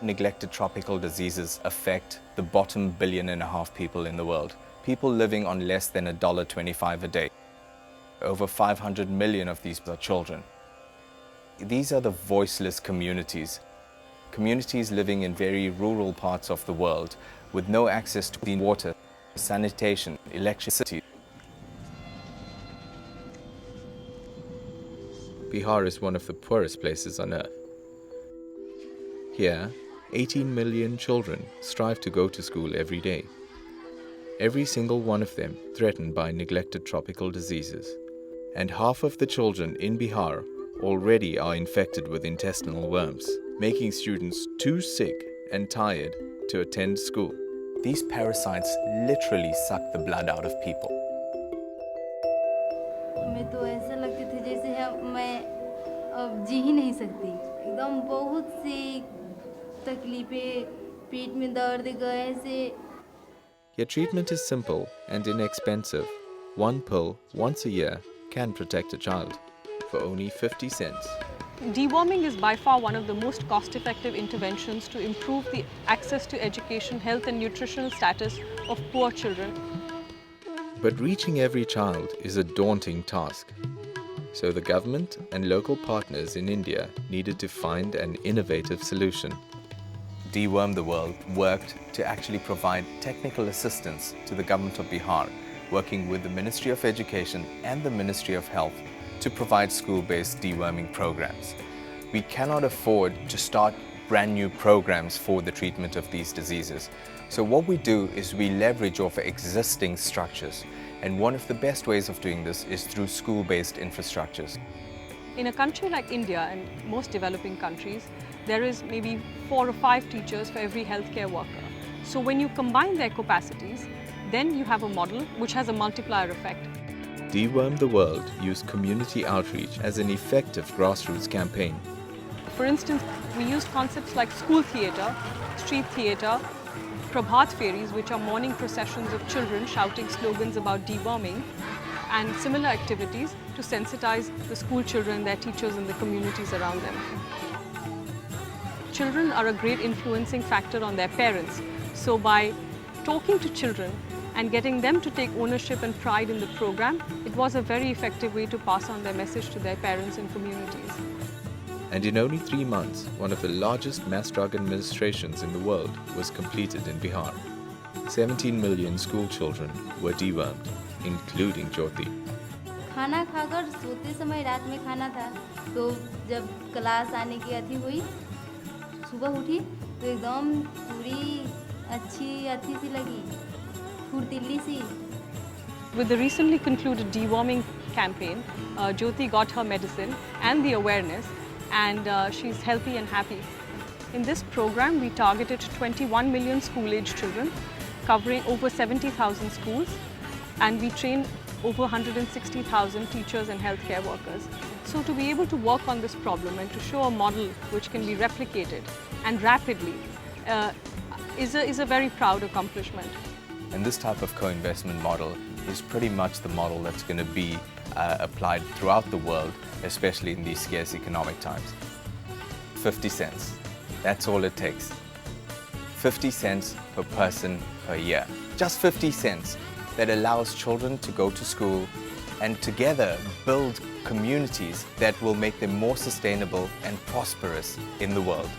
neglected tropical diseases affect the bottom 1.5 billion people in the world, people living on less than $1.25 a day. Over 500 million of these are children. These are the voiceless communities, communities living in very rural parts of the world with no access to clean water, sanitation, electricity. Bihar is one of the poorest places on earth. Here, 18 million children strive to go to school every day. Every single one of them threatened by neglected tropical diseases. And half of the children in Bihar already are infected with intestinal worms, making students too sick and tired to attend school. These parasites literally suck the blood out of people. मैं तो ऐसा लगती थी जैसे मैं अब जी ही नहीं सकती, एकदम बहुत सी तकलीफें, पेट में दर्द गए से. Yet treatment is simple and inexpensive. One pill once a year can protect a child for only 50 cents. Deworming is by far one of the most cost-effective interventions to improve the access to education, health and nutritional status of poor children. But reaching every child is a daunting task. So the government and local partners in India needed to find an innovative solution. Deworm the World worked to actually provide technical assistance to the government of Bihar, working with the Ministry of Education and the Ministry of Health to provide school-based deworming programs. We cannot afford to start brand new programs for the treatment of these diseases. So what we do is we leverage off existing structures. And one of the best ways of doing this is through school-based infrastructures. In a country like India and most developing countries, there is maybe 4 or 5 teachers for every healthcare worker. So when you combine their capacities, then you have a model which has a multiplier effect. Deworm the World used community outreach as an effective grassroots campaign. For instance, we used concepts like school theatre, street theatre, Prabhat fairies, which are morning processions of children shouting slogans about deworming, and similar activities to sensitize the school children, their teachers and the communities around them. Children are a great influencing factor on their parents. So by talking to children and getting them to take ownership and pride in the program, it was a very effective way to pass on their message to their parents and communities. And in only 3 months, one of the largest mass drug administrations in the world was completed in Bihar. 17 million school children were dewormed, including Jyoti. खाना खाकर सोते समय रात में खाना था, तो जब क्लास आने की अथी हुई, सुबह उठी तो एकदम पूरी अच्छी सी लगी, फुर्तीली सी. With the recently concluded deworming campaign, Jyoti got her medicine and the awareness, and she's healthy and happy. In this program, we targeted 21 million school-age children, covering over 70,000 schools, and we trained over 160,000 teachers and healthcare workers. So to be able to work on this problem and to show a model which can be replicated and rapidly is a very proud accomplishment. And this type of co-investment model is pretty much the model that's going to be applied throughout the world, especially in these scarce economic times. 50 cents, that's all it takes. 50 cents per person per year. Just 50 cents that allows children to go to school and together build communities that will make them more sustainable and prosperous in the world.